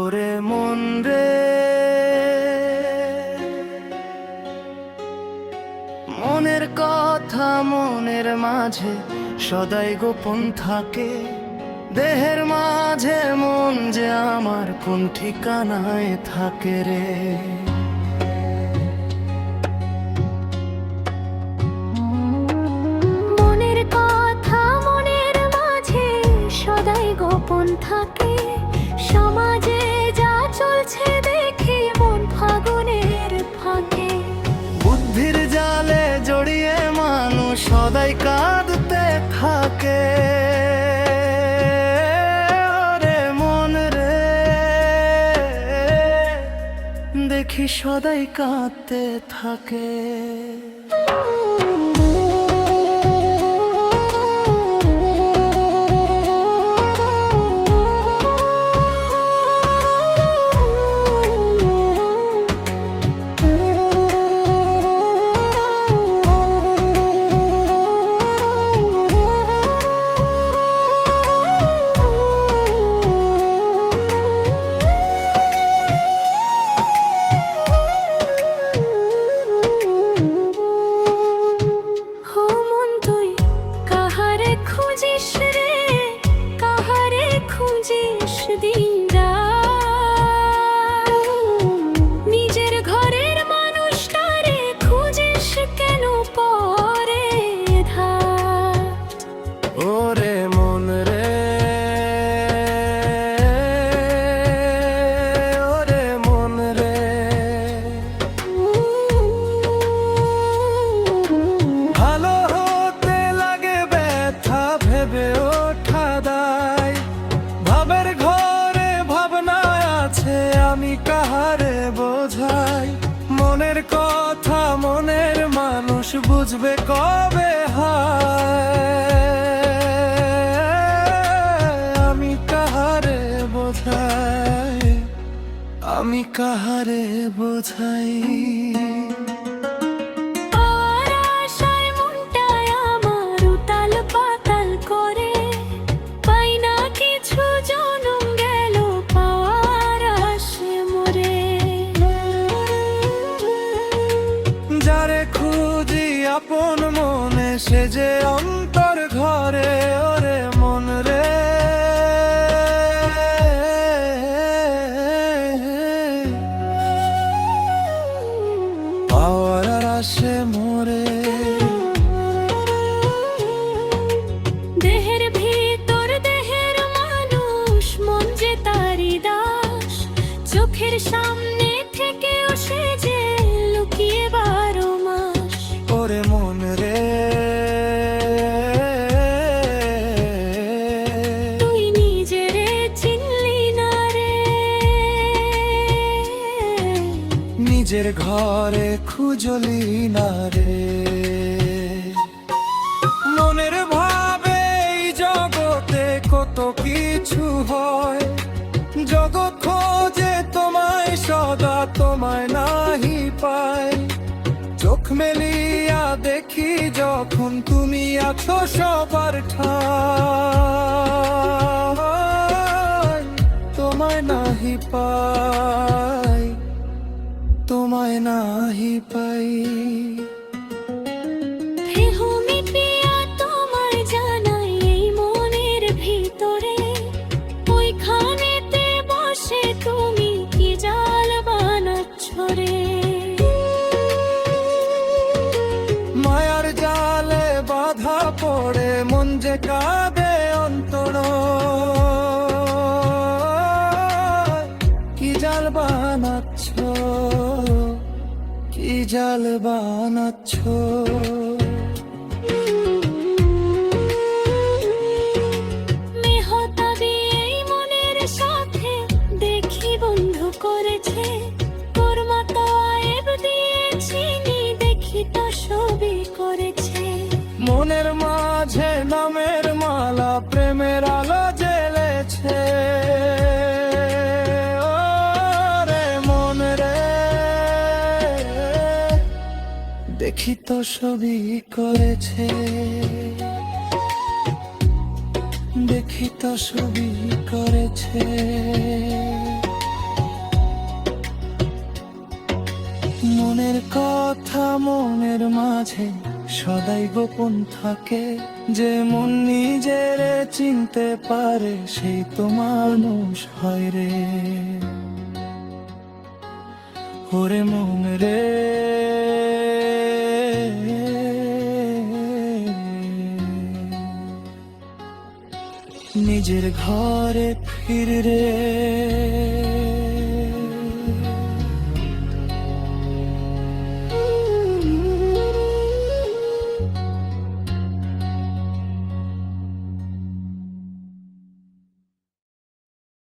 ওরে মন রে, মনের কথা মনের মাঝে সদাই গোপন থাকে। দেহের মাঝে মন যে আমার কোন ঠিকানায় থাকে রে। মনের কথা মনের মাঝে সদাই গোপন থাকে। সমাজে যা চলছে দেখে মন ফাগুনের ফাঁকে। বুদ্ধির জালে জড়িয়ে মানুষ সদাই কাঁদতে থাকে। ওরে মন রে, দেখি সদাই কাঁদতে থাকে। নিজের ঘরের মানুষটারে খুঁজিস কেন পরে ধার। ওরে মন রে, ওরে মন রে, ভালো হতে লাগে ব্যথা ভেবে ওঠা দায়। ভাবের ঘরে ভাবনায় আছে আমি কাহারে বোঝাই। মনের কথা মনের মানুষ বুঝবে কবে হায়। আমি কাহারে বোঝাই, আমি কাহারে বোঝাই। যারে খুঁজি আপন মনে সে যে অন্তর ঘরে। ওরে মন রে, পাওয়ার আশে মরে। দেহের ভিতর দেহের মানুষ মন যে তারি দাস। চোখের সামনে থেকেও সে যে লুকিয়ে 12 মাস। ওরে মন রে, তুই নিজেরে চিনলি না রে। নিজের ঘরে খুঁজলি না রে। মনের ভাবে এই জগতে কত কিছু হয়। জগৎ খোঁজে তোমায় সদা তোমায় নাহি পায়। চোখ মেলিয়া দেখি যখন তুমি আছো সবার ঠাই। তোমায় নাহি পাই, তোমায় নাহি পাই। তোমায় জানাই এই মনের ভিতরে ওইখানেতে বসে তুমি কি জাল বানাচ্ছ রে। মায়ার জালে বাধা পড়ে মন যে কাঁদে অন্তর। কি জাল বানাচ্ছ, কি জাল বানাচ্ছ। মেহতাবি এই মনের সাথে দেখি বন্ধু করেছে। তোর মতো আয়েব দিয়েছিনি দেখি তো সবই করেছে। মনের মাঝে নামের মালা প্রেমের আলো জ্বেলেছে। ওরে মন রে, দেখি তো সবই করেছে। দেখি তো সবই করেছে। মনের মাঝে সদাই গোপন থাকে, যে মন নিজের চিনতে পারে সেই তো মানুষ হয় রে। ওরে মন রে, নিজের ঘরে ফির রে।